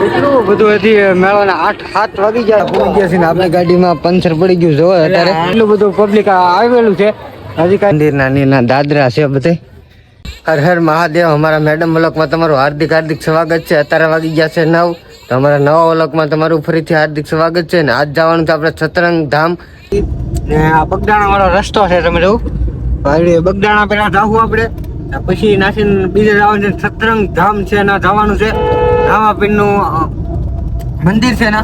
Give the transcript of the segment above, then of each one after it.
એટલું બધું હતી મેળાના 8-7 વાગી ગયા પહોંચી ગયા છે ને આપણી ગાડીમાં પંચર પડી ગયું છે અત્યારે એટલું બધું પબ્લિક આવેલું છે હજી મંદિરના દાદરા છે બધે હર હર મહાદેવ અમારા મેડમ વ્લોગમાં તમારું હાર્દિક સ્વાગત છે અત્યારે વાગી ગયા છે 9 તો અમારા નવા વ્લોગમાં તમારું ફરીથી હાર્દિક સ્વાગત છે ને આજ જવાનું છે આપણે સતરંગ ધામ ને આ બગદાણા વાળો રસ્તો છે તમે જોવું બગદાણા પેલા જાવું આપણે પછી નાસીને બીજે જવાનું છે સતરંગ ધામ છે ના જવાનું છે રામાપીરનું મંદિર છે ને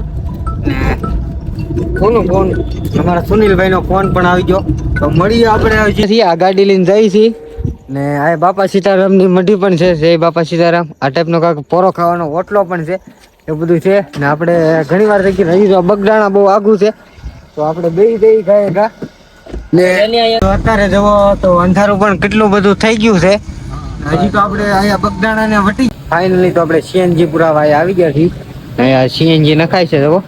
ફોન અમારા સુનિલભાઈનો ફોન પણ આવી ગયો તો મળીએ આપણે આ ગાડી લઈને જઈએ છીએ ને આ બાપા સીતારામની મઢી પણ છે જય બાપા સીતારામ આ ટાઈપનો કાંક પોરો ખાવાનો ઓટલો પણ છે એ બધું છે ને આપણે ઘણી વાર થઈ ગઈ હજી તો બગદાણા બહુ આઘું છે તો આપણે બે ગયા ને અત્યારે જવો તો અંધારું પણ કેટલું બધું થઈ ગયું છે હજી તો આપણે અહીંયા બગદાણા ને વટી ફાઇનલી તો આપણે સીએનજી પુરાવા આવી ગયા છીએ અહીંયા સીએનજી નખાય છે જવો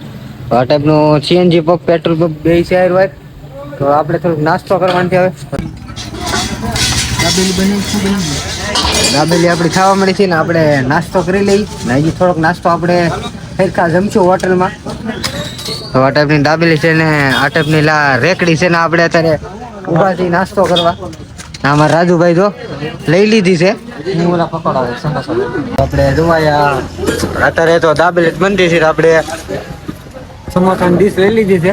આ ટાઈપનો સીએનજી પંપ પેટ્રોલ પંપ બે છે હોય તો આપણે થોડુંક નાસ્તો કરવાની હવે દાબેલી આપણી ખાવા મળી છે ને આપણે નાસ્તો કરી લઈ ને હજી થોડોક નાસ્તો આપણે ફેરખા જમશું હોટલમાં તો આ ટાઈપની દાબેલી છે ને આ ટાઈપની રેકડી છે ને આપણે અત્યારે ઊભા છીએ નાસ્તો કરવા અમારા રાજુભાઈ તો લઈ લીધી છે આપણે જોવાયા અત્યારે તો દાબેલી જ બનતી છે આપણે સમોસાની ડીશ લઈ લીધી છે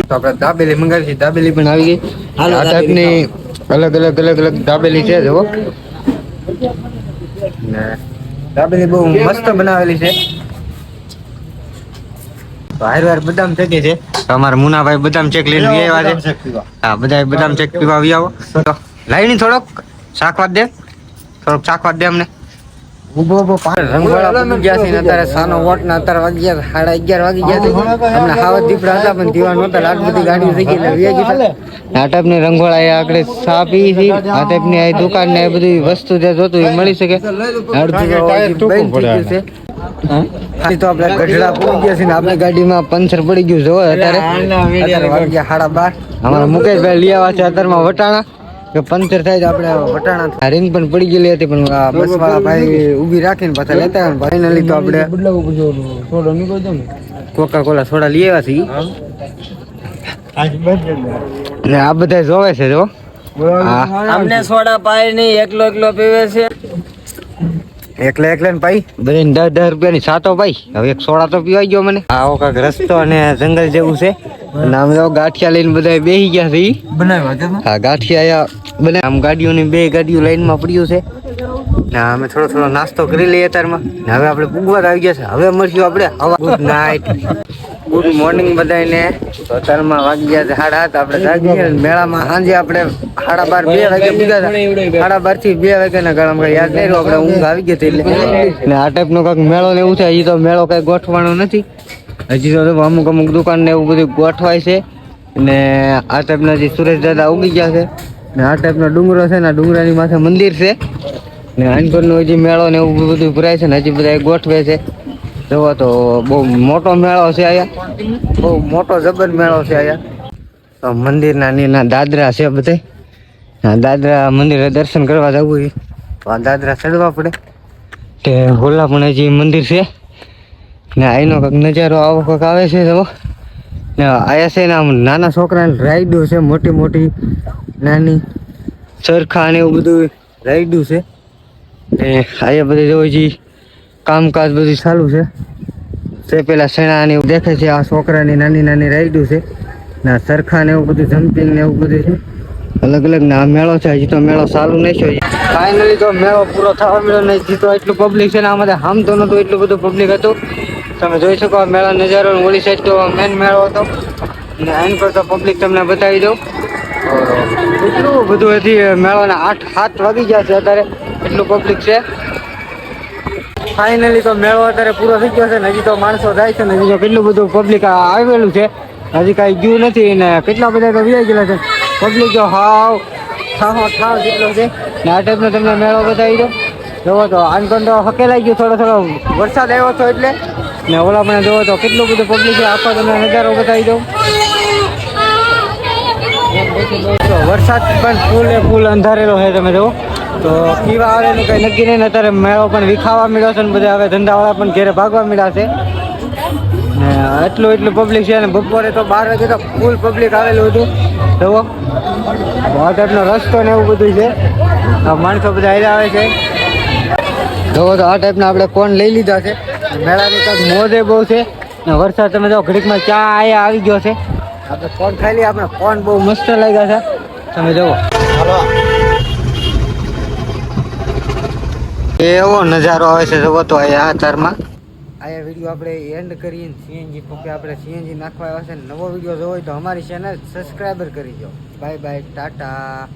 તો આપણે દાબેલી મંગાવી છે દાબેલી પણ આવી ગઈ આ ટાઈપની અલગ અલગ દાબેલી છે જુઓ દાબેલી બહુ મસ્ત બનાવેલી છે હાર બદામ ચેકી છે અમારા મુનાભાઈ બદામ ચેક લઈને આવ્યા છે હા બધા બદામ ચેક પીવા આવી આવો લાઈની થોડોક શાકવાદ દે અમને ઉભો રંગવાળા બની ગયા છે અત્યારે સાનો વોટ ના અત્યારે વાગી ગયા 11:30 વાગી ગયા છે અમને હાવત દીપડા હતા પણ દીવા નહોતા આટલી બધી ગાડીઓ થઈ ગઈ એટલે આ ટાઈપની રંગવાળા એ આગળ ચા પી છે આ ટાઈપની આ દુકાન ને એ બધી વસ્તુ જે જોતું એ મળી શકે તો આપણે ગઢડા પહોંચી ગયા છે ને આપણી ગાડીમાં પંચર પડી ગયું છે અત્યારે વાગ્યા 12:30 અમારા મુકેશભાઈ લઈ આવ્યા છે અત્યારમાં વટાણા કે પંચર થાય તો આપણે વટાણા રીંગ પણ પડી ગયેલી હતી પણ બસ વાળા ભાઈ ઊભી રાખીને પાછા લેતા આવ્યા ફાઇનલી તો આપણે કોકા કોલા સોડા લઈ આવ્યા છીએ આ બધા જોવે છે જો અમને સોડા પાય નહીં એકલો પીવે છે એકલે ને ભાઈ બધાને 10 રૂપિયાની સાતો ભાઈ હવે એક સોડા તો પીવાઈ ગયો મને આવો કાંક રસ્તો અને જંગલ જેવું છે નામ તો ગાંઠિયા લઈને બધા બેસી ગયા છે બનાવ્યા હા ગાંઠિયા બને આમ ગાડીઓની 2 ગાડીઓ લાઈનમાં પડ્યું છે ને અમે થોડો નાસ્તો કરી લઈએ અત્યારમાં ને હવે આપણે પૂગવા આવી ગયા છે હવે મળશું આપણે ગુડ નાઇટ ગુડ મોર્નિંગ બધાને તો અત્યારમાં વાગી ગયા છે 7:30 આપણે જાગી ગયા મેળામાં સાંજે આપણે 12:30 વાગે પૂગ્યા હતા 12:30 થી 2 વાગ્યાના ગાળામાં કઈ યાદ નહીં આપણે ઊંઘ આવી ગઈ હતી એટલે ને આ ટાઈપનો કાંઈક મેળો ને એવું છે હજી તો મેળો કઈ ગોઠવાનો નથી હજી તો અમુક દુકાન ને એવું બધું ગોઠવાય છે ને આ ટાઈપના જે સુરેશ દાદા ઉગી ગયા છે ને આ ટાઈપનો ડુંગરો છે ને ડુંગરાની માથે મંદિર છે ને આનપરનો હજી મેળો ને એવું બધું ભરાય છે ને હજી બધા ગોઠવે છે જોવો તો બહુ મોટો મેળો છે અહીંયા બહુ મોટો જબર મેળો છે અહીંયા તો મંદિરના દાદરા છે બધે દાદરા મંદિરે દર્શન કરવા જવું તો આ દાદરા ચડવા પડે કે હોલા પણ હજી મંદિર છે ને અહીંનો કંઈક નજારો આવો કંઈક આવે છે જો ને આયા છે ને આમ નાના છોકરાને રાઈડો છે મોટી નાની ચરખા ને એવું બધું રાઈડું છે ને અહીંયા બધે જો હજી કામકાજ બધું ચાલુ છે પેલા સેણા ને એવું દેખે છે આ છોકરાની નાની રાઈડું છે ને ચરખા ને એવું બધું જમ્પિંગ ને એવું બધું છે અલગ ને આ મેળો છે હજી તો મેળો ચાલુ નહીં છે ફાઇનલી તો મેળો પૂરો થવા મેળો નહીં જીતો એટલું પબ્લિક છે ને આમાં આમ તો નતું એટલું બધું પબ્લિક હતું તમે જોઈ શકો મેળા નજારો ઓલી સાઈડ તો મેન મેળો હતો ને આઈન પર તો પબ્લિક તમને બતાવી દઉં એટલું બધું હતી મેળાના 8-7 વાગી ગયા છે અત્યારે એટલું પબ્લિક છે ફાઇનલી તો મેળો અત્યારે પૂરો થઈ ગયો છે ને હજી તો માણસો જાય છે ને હજી તો કેટલું બધું પબ્લિક આવેલું છે હજી કાંઈ ગયું નથી ને કેટલા બધા તો વ્યાઈ ગયેલા છે પબ્લિક તો ઠાવ જેટલો છે ને આ ટાઈપનો તમને મેળો બતાવી દો જોવો તો આનકોન તો હકેલાઈ ગયું થોડો વરસાદ આવ્યો હતો એટલે ને ઓલા પણ જોવો તો કેટલું બધું પબ્લિક છે આખો તમને નજારો બતાવી દઉં વરસાદ પણ ફૂલ અંધારેલો છે તમે જુઓ તો પીવા વાળાનું કંઈ નક્કી નહીં ને અત્યારે મેળો પણ વિખાવા મળ્યો છે ને બધા હવે ધંધાવાળા પણ ઘેરે ભાગવા મળ્યા છે ને એટલું પબ્લિક છે ને બપોરે તો 12 વાગે તો ફૂલ પબ્લિક આવેલું હતું જુઓ આ ટાઈપનો રસ્તો ને એવું બધું છે માણસો બધા આવ્યા આવે છે જુઓ તો આ ટાઈપના આપણે કોણ લઈ લીધા છે મેળાની કાંઈક મોજે બહુ છે ને વરસાદ તમે જો ઘડીકમાં ચા આયા આવી ગયો છે આપણે કોણ ખાઈ લઈએ આપણે કોણ બહુ મસ્ત લાગ્યા છે તમે જુઓ એવો નજારો આવે છે જુઓ તો આ ચારમાં આ વિડીયો આપણે એન્ડ કરીને સીએનજી પંપે આપણે સીએનજી નાખવા આવ્યા છે નવો વિડીયો જોવો હોય તો અમારી ચેનલ સબસ્ક્રાઈબર કરી દો બાય બાય ટાટા